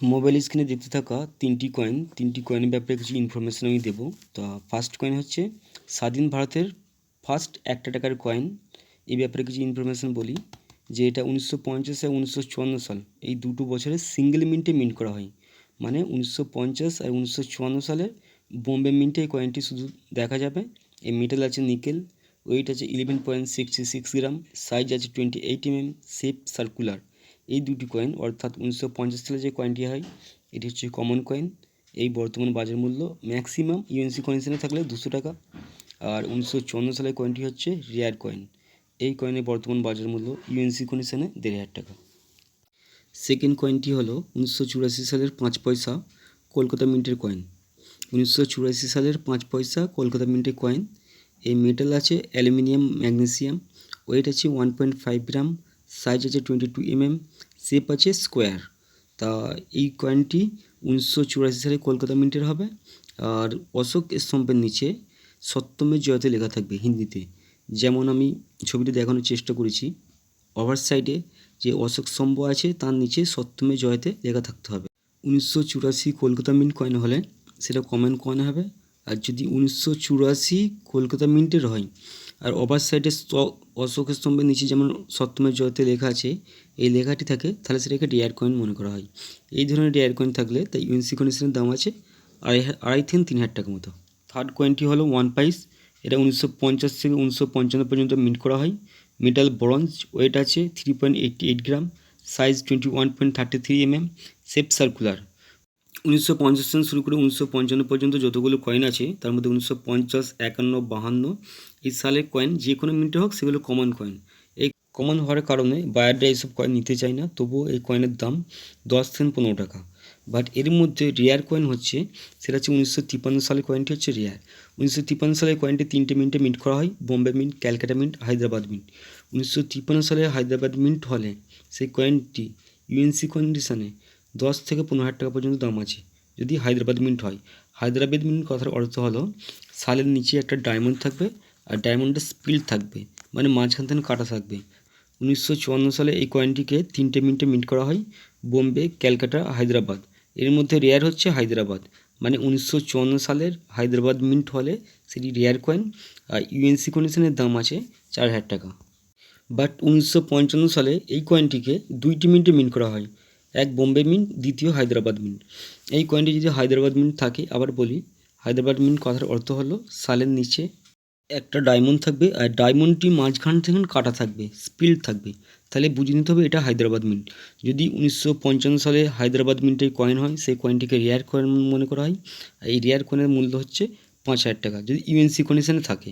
Mobile স্ক্রিনে দেখতে থাকা তিনটি কয়েনের ব্যাপারে কিছু ইনফরমেশন আমি দেবো। তা ফার্স্ট কয়েন হচ্ছে স্বাধীন ভারতের ফার্স্ট একটা টাকার কয়েন। এই ব্যাপারে কিছু ইনফরমেশন বলি যে এটা 1950 আর 1954 সাল এই দুটো বছরে সিঙ্গেল মিন্টে মিন্ট করা হয়। মানে 1950 আর 1954 সালে বোম্বে মিন্টে এই কয়েনটি শুধু দেখা যাবে। এই মেটাল আছে নিকেল, ওয়েট আছে 11.66 গ্রাম, সাইজ আছে 28 শেপ সার্কুলার। এই দুটি কয়েন অর্থাৎ 1950 সালে যে কয়েনটি হয় এটি হচ্ছে কমন কয়েন। এই বর্তমান বাজার মূল্য ম্যাক্সিমাম ইউএনসি কন্ডিশনে থাকলে 200 টাকা। আর 1954 সালের কয়েনটি হচ্ছে রেয়ার কয়েন। এই কয়েনের বর্তমান বাজার মূল্য ইউএনসি কন্ডিশনে 1500 টাকা। সেকেন্ড কয়েনটি হলো 1984 সালের 5 পয়সা কলকাতা মিন্টের কয়েন। 1984 সালের 5 পয়সা কলকাতা মিন্টের কয়েন। এই মেটাল আছে অ্যালুমিনিয়াম ম্যাগনেসিয়াম, ওয়েট আছে 1.5 গ্রাম, সাইজ আছে 22 শেপ আছে স্কোয়ার। তা এই কয়েনটি 1984 সালে কলকাতা মিন্টের হবে। আর অশোক স্তম্ভের নিচে সত্যমের জয়তে লেখা থাকবে হিন্দিতে, যেমন আমি ছবিটি দেখানোর চেষ্টা করেছি। ওভার সাইডে যে অশোক স্তম্ভ আছে তার নিচে সত্যমের জয়তে লেখা থাকতে হবে। 1984 কলকাতা মিন্ট কয়েন হলে সেটা কমন কয়েন হবে। আর যদি 1984 কলকাতা মিন্টের হয় আর ওভার সাইডে অশোক স্তম্ভের নিচে যেমন সত্যমের জয়তে লেখা আছে এই লেখাটি থাকে, তাহলে সেটাকে রেয়ার কয়েন মনে করা হয়। এই ধরনের রেয়ার কয়েন থাকলে তাই ইউএনসি কন্ডিশনের দাম আছে 2.5 থেকে 3,000 টাকা মতো। থার্ড কয়েনটি হলো 1 পাইস। এটা 1950 থেকে 1955 পর্যন্ত মিন্ট করা হয়। মেটাল ব্রোঞ্জ, ওয়েট আছে 3.88 গ্রাম, সাইজ 21.33 শেপ সার্কুলার। 1950 থেকে শুরু করে 1955 পর্যন্ত যতগুলো কয়েন আছে তার মধ্যে 1950, 51, 52 এই সালের কয়েন যে কোনো মিন্টে হোক সেগুলো কমন কয়েন। এই কমন হওয়ার কারণে বায়াররা এইসব কয়েন নিতে চায় না, তবুও এই কয়েনের দাম 10 থেকে 15 টাকা। বাট এর মধ্যে রেয়ার কয়েন হচ্ছে সেটা হচ্ছে 1953 সালের কয়েনটি হচ্ছে রেয়ার। 1953 সালের কয়েনটি 3টে মিন্টে মিন্ট করা হয়, Bombay mint, Calcutta mint, Hyderabad mint. 1953 সালে হায়দ্রাবাদ মিন্ট হলে সেই কয়েনটি ইউএনসি কন্ডিশনে 10 থেকে 15,000 টাকা পর্যন্ত দাম আছে যদি হায়দ্রাবাদ মিন্ট হয়। হায়দ্রাবাদ মিন্ট কথার অর্থ হলো সালের নিচে একটা ডায়মন্ড থাকবে আর ডায়মন্ডের স্পিল থাকবে, মানে মাঝখান থেকে কাটা থাকবে। 1954 সালে এই কয়েনটিকে 3টে মিন্টে মিন্ট করা হয়, বোম্বে, ক্যালকাটা, হায়দ্রাবাদ। এর মধ্যে রেয়ার হচ্ছে হায়দ্রাবাদ, মানে 1954 সালের হায়দ্রাবাদ মিন্ট হলে সেটি রেয়ার কয়েন। আর ইউএনসি কন্ডিশনের দাম আছে 4,000 টাকা। বাট 1955 সালে এই কয়েনটিকে 2টি মিন্টে মিন্ট করা হয়, এক বোম্বে মিন্ট, দ্বিতীয় হায়দ্রাবাদ মিন্ট। এই কয়েনটি যদি হায়দ্রাবাদ মিন্ট থাকে, আবার বলি হায়দ্রাবাদ মিন্ট কথার অর্থ হলো সালের নিচে একটা ডায়মন্ড থাকবে আর ডায়মন্ডটি মাঝখান থেকে কাটা থাকবে, স্পিল থাকবে, তাহলে বুঝে নিতে হবে এটা হায়দ্রাবাদ মিন্ট। যদি 1955 সালে হায়দ্রাবাদ মিন্টের কয়েন হয় সেই কয়েনটিকে রেয়ার কয়েন মনে করা হয়। এই রেয়ার কয়েনের মূল্য হচ্ছে 5,000 টাকা যদি ইউএনসি কন্ডিশনে থাকে।